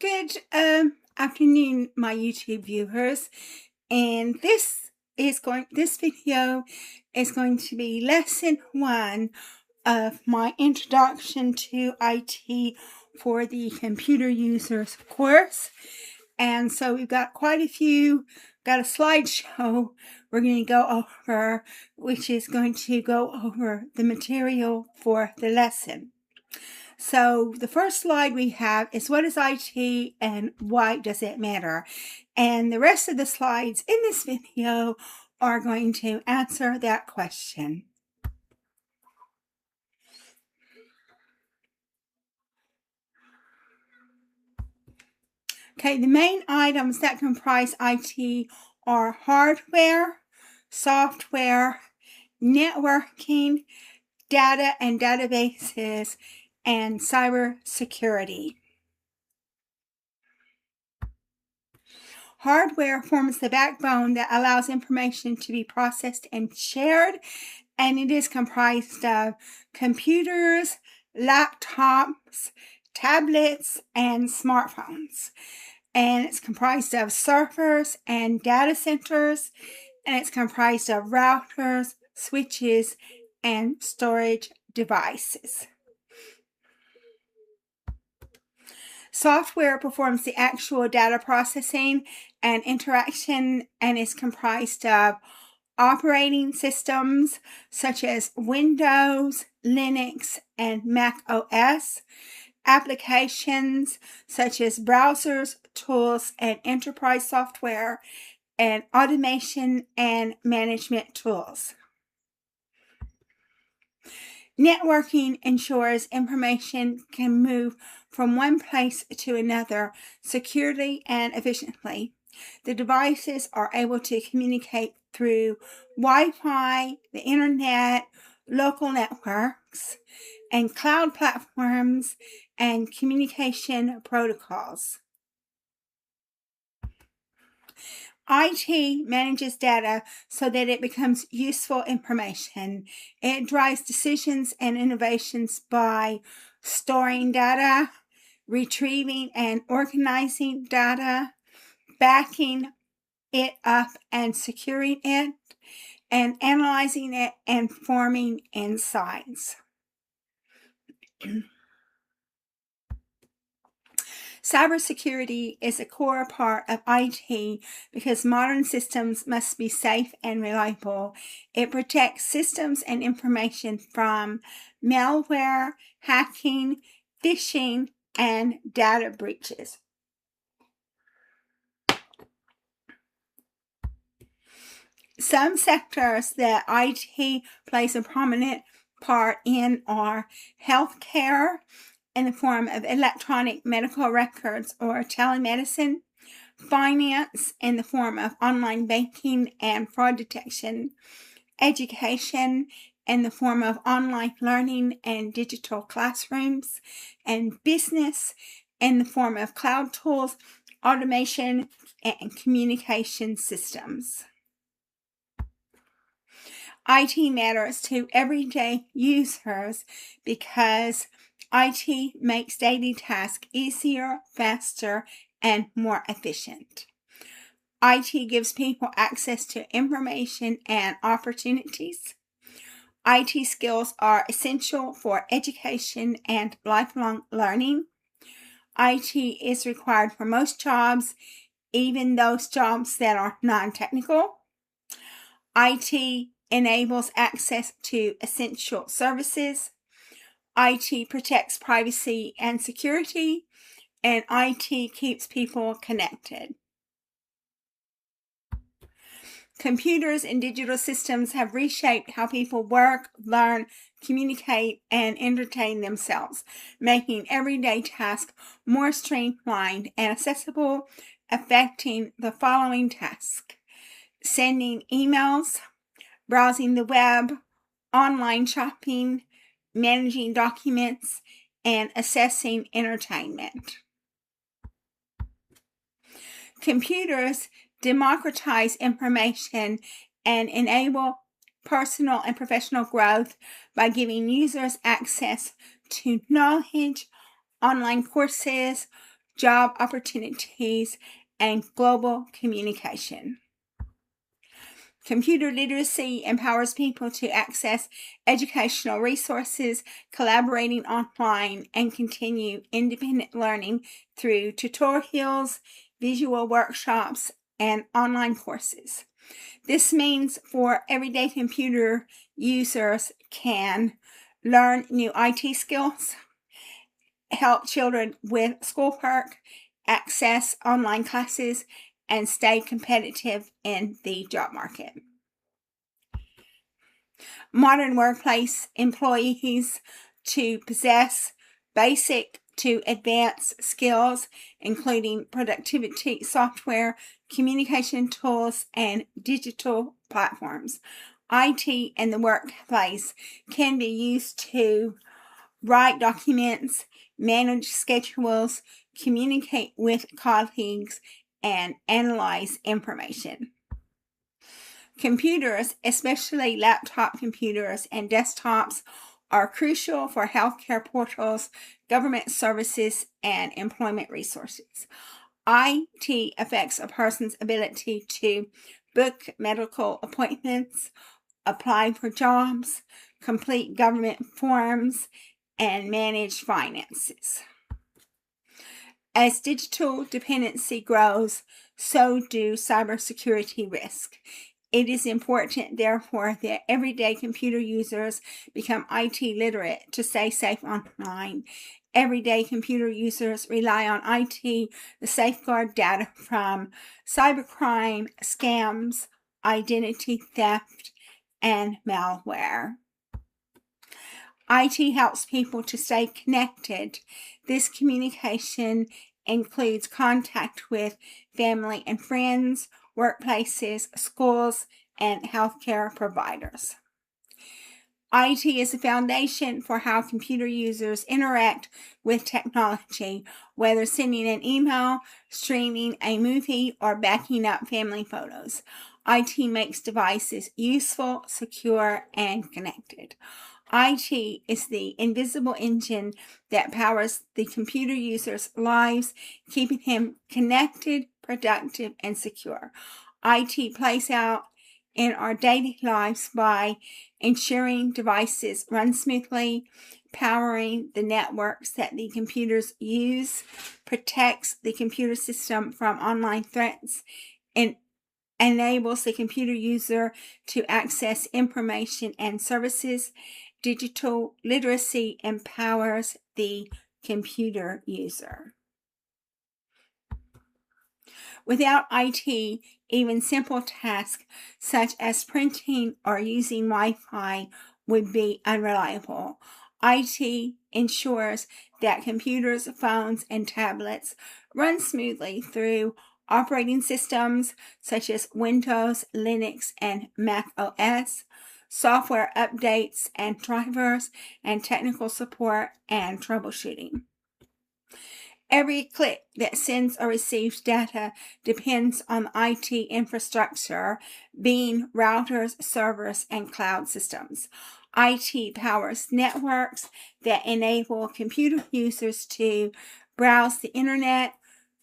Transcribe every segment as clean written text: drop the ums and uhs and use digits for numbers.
Good afternoon, my YouTube viewers, and this video is going to be lesson 1 of my introduction to IT for the computer users course. And so we've got got a slideshow we're going to go over, which is going to go over the material for the lesson. So the first slide we have is what is IT and why does it matter? And the rest of the slides in this video are going to answer that question. Okay, the main items that comprise IT are hardware, software, networking, data and databases, and cybersecurity. Hardware forms the backbone that allows information to be processed and shared, and it is comprised of computers, laptops, tablets, and smartphones. And it's comprised of servers and data centers, and it's comprised of routers, switches, and storage devices. Software performs the actual data processing and interaction and is comprised of operating systems such as Windows, Linux, and Mac OS, applications such as browsers, tools, and enterprise software, and automation and management tools. Networking ensures information can move from one place to another securely and efficiently. The devices are able to communicate through Wi-Fi, the internet, local networks, and cloud platforms and communication protocols. IT manages data so that it becomes useful information. It drives decisions and innovations by storing data, retrieving and organizing data, backing it up and securing it, and analyzing it and forming insights. Cybersecurity is a core part of IT because modern systems must be safe and reliable. It protects systems and information from malware, hacking, phishing, and data breaches. Some sectors that IT plays a prominent part in are healthcare, in the form of electronic medical records or telemedicine, finance in the form of online banking and fraud detection, education in the form of online learning and digital classrooms, and business in the form of cloud tools, automation, and communication systems. IT matters to everyday users because IT makes daily tasks easier, faster, and more efficient. IT gives people access to information and opportunities. IT skills are essential for education and lifelong learning. IT is required for most jobs, even those jobs that are non-technical. IT enables access to essential services. IT protects privacy and security, and IT keeps people connected. Computers and digital systems have reshaped how people work, learn, communicate, and entertain themselves, making everyday tasks more streamlined and accessible, affecting the following tasks: sending emails, browsing the web, online shopping, managing documents, and assessing entertainment. Computers democratize information and enable personal and professional growth by giving users access to knowledge, online courses, job opportunities, and global communication. Computer literacy empowers people to access educational resources, collaborating online, and continue independent learning through tutorials, visual workshops, and online courses. This means for everyday computer users can learn new IT skills, help children with schoolwork, access online classes, and stay competitive in the job market. Modern workplace employees to possess basic to advanced skills, including productivity software, communication tools, and digital platforms. IT in the workplace can be used to write documents, manage schedules, communicate with colleagues, and analyze information. Computers, especially laptop computers and desktops, are crucial for healthcare portals, government services, and employment resources. IT affects a person's ability to book medical appointments, apply for jobs, complete government forms, and manage finances. As digital dependency grows, so do cybersecurity risks. It is important, therefore, that everyday computer users become IT literate to stay safe online. Everyday computer users rely on IT to safeguard data from cybercrime, scams, identity theft, and malware. IT helps people to stay connected. This communication includes contact with family and friends, workplaces, schools, and healthcare providers. IT is the foundation for how computer users interact with technology, whether sending an email, streaming a movie, or backing up family photos. IT makes devices useful, secure, and connected. IT is the invisible engine that powers the computer user's lives, keeping him connected, productive, and secure. IT plays out in our daily lives by ensuring devices run smoothly, powering the networks that the computers use, protects the computer system from online threats, and enables the computer user to access information and services. Digital literacy empowers the computer user. Without IT, even simple tasks such as printing or using Wi-Fi would be unreliable. IT ensures that computers, phones, and tablets run smoothly through operating systems such as Windows, Linux, and Mac OS, software updates and drivers, and technical support and troubleshooting. Every click that sends or receives data depends on IT infrastructure, being routers, servers, and cloud systems. IT powers networks that enable computer users to browse the internet,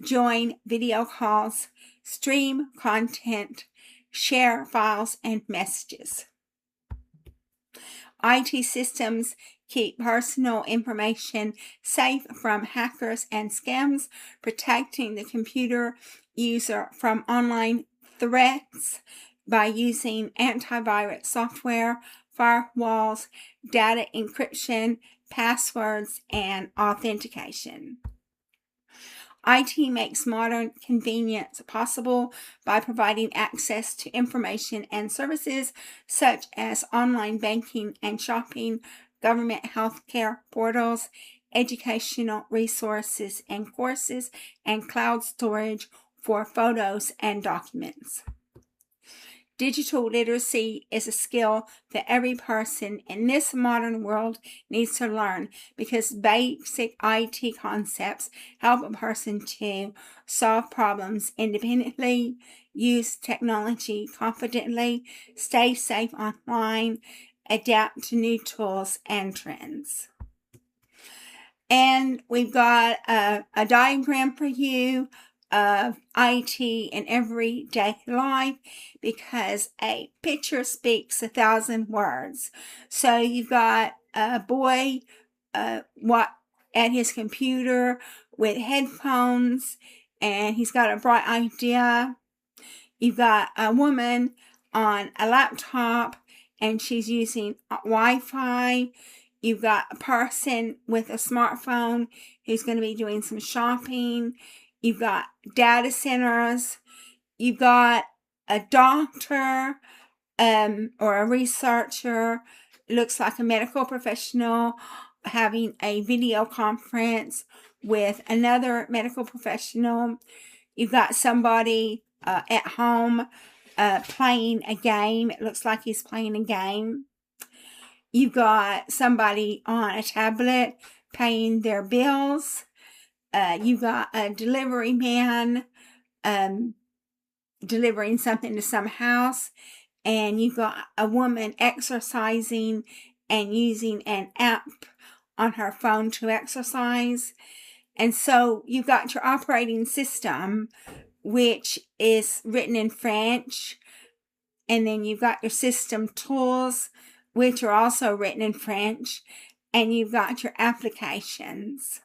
join video calls, stream content, share files and messages. IT systems keep personal information safe from hackers and scams, protecting the computer user from online threats by using antivirus software, firewalls, data encryption, passwords, and authentication. IT makes modern convenience possible by providing access to information and services such as online banking and shopping, government healthcare portals, educational resources and courses, and cloud storage for photos and documents. Digital literacy is a skill that every person in this modern world needs to learn because basic IT concepts help a person to solve problems independently, use technology confidently, stay safe online, adapt to new tools and trends. And we've got a diagram for you of IT in everyday life, because a picture speaks 1,000 words. So you've got a boy at his computer with headphones, and he's got a bright idea. You've got a woman on a laptop, and she's using Wi-Fi. You've got a person with a smartphone who's going to be doing some shopping. You've got data centers. You've got a doctor or a researcher, looks like a medical professional, having a video conference with another medical professional. You've got somebody at home playing a game. It looks like he's playing a game. You've got somebody on a tablet paying their bills. You've got a delivery man delivering something to some house. And you've got a woman exercising and using an app on her phone to exercise. And so you've got your operating system, which is written in French. And then you've got your system tools, which are also written in French. And you've got your applications.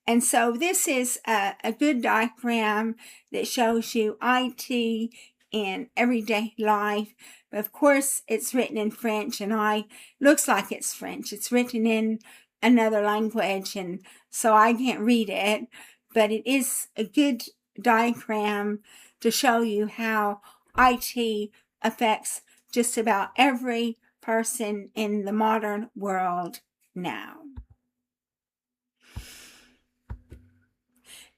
And so this is a good diagram that shows you IT in everyday life. But of course, it's written in French, and looks like it's French. It's written in another language, and so I can't read it. But it is a good diagram to show you how IT affects just about every person in the modern world now.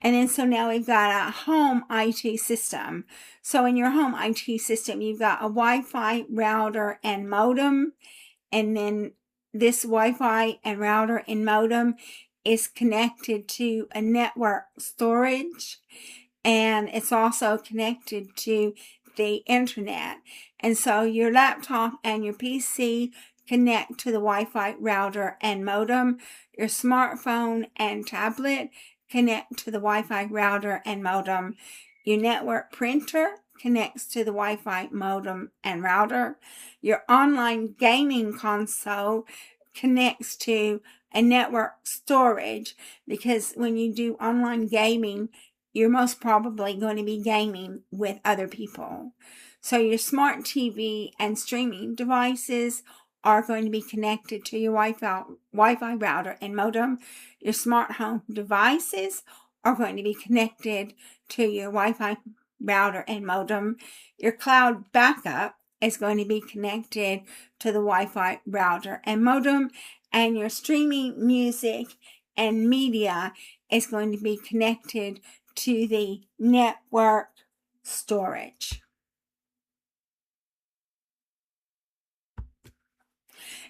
And then so now we've got a home IT system. So in your home IT system, you've got a Wi-Fi router and modem. And then this Wi-Fi and router and modem is connected to a network storage. And it's also connected to the internet. And so your laptop and your PC connect to the Wi-Fi router and modem. Your smartphone and tablet connect to the Wi-Fi router and modem. Your network printer connects to the Wi-Fi modem and router. Your online gaming console connects to a network storage, because when you do online gaming, you're most probably going to be gaming with other people. So your smart TV and streaming devices are going to be connected to your Wi-Fi router and modem. Your smart home devices are going to be connected to your Wi-Fi router and modem. Your cloud backup is going to be connected to the Wi-Fi router and modem. And your streaming music and media is going to be connected to the network storage.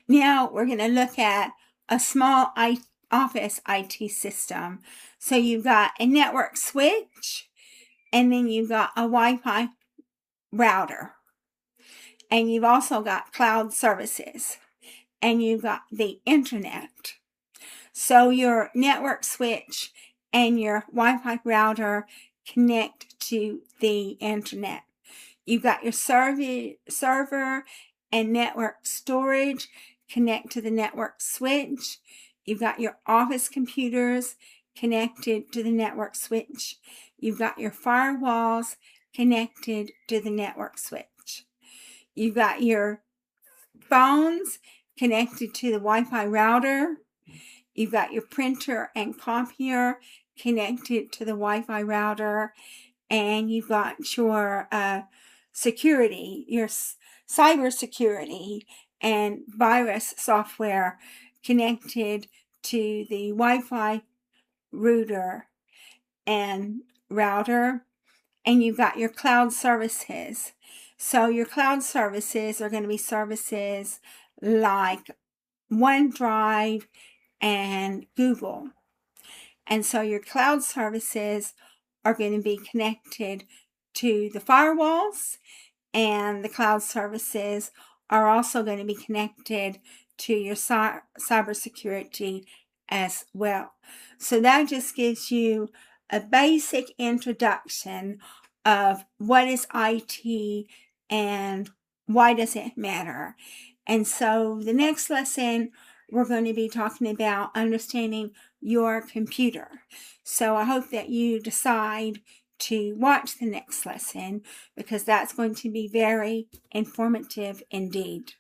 Now we're going to look at a small office IT system. So you've got a network switch, and then you've got a Wi-Fi router. And you've also got cloud services. And you've got the internet. So your network switch and your Wi-Fi router connect to the internet. You've got your server and network storage connect to the network switch. You've got your office computers connected to the network switch. You've got your firewalls connected to the network switch. You've got your phones connected to the Wi-Fi router. You've got your printer and copier connected to the Wi-Fi router. And you've got your security, your cyber security and virus software connected to the Wi-Fi router and router. And you've got your cloud services. So your cloud services are going to be services like OneDrive and Google. And so your cloud services are going to be connected to the firewalls, and the cloud services are also going to be connected to your cybersecurity as well. So that just gives you a basic introduction of what is IT and why does it matter. And so the next lesson, we're going to be talking about understanding your computer. So I hope that you decide to watch the next lesson, because that's going to be very informative indeed.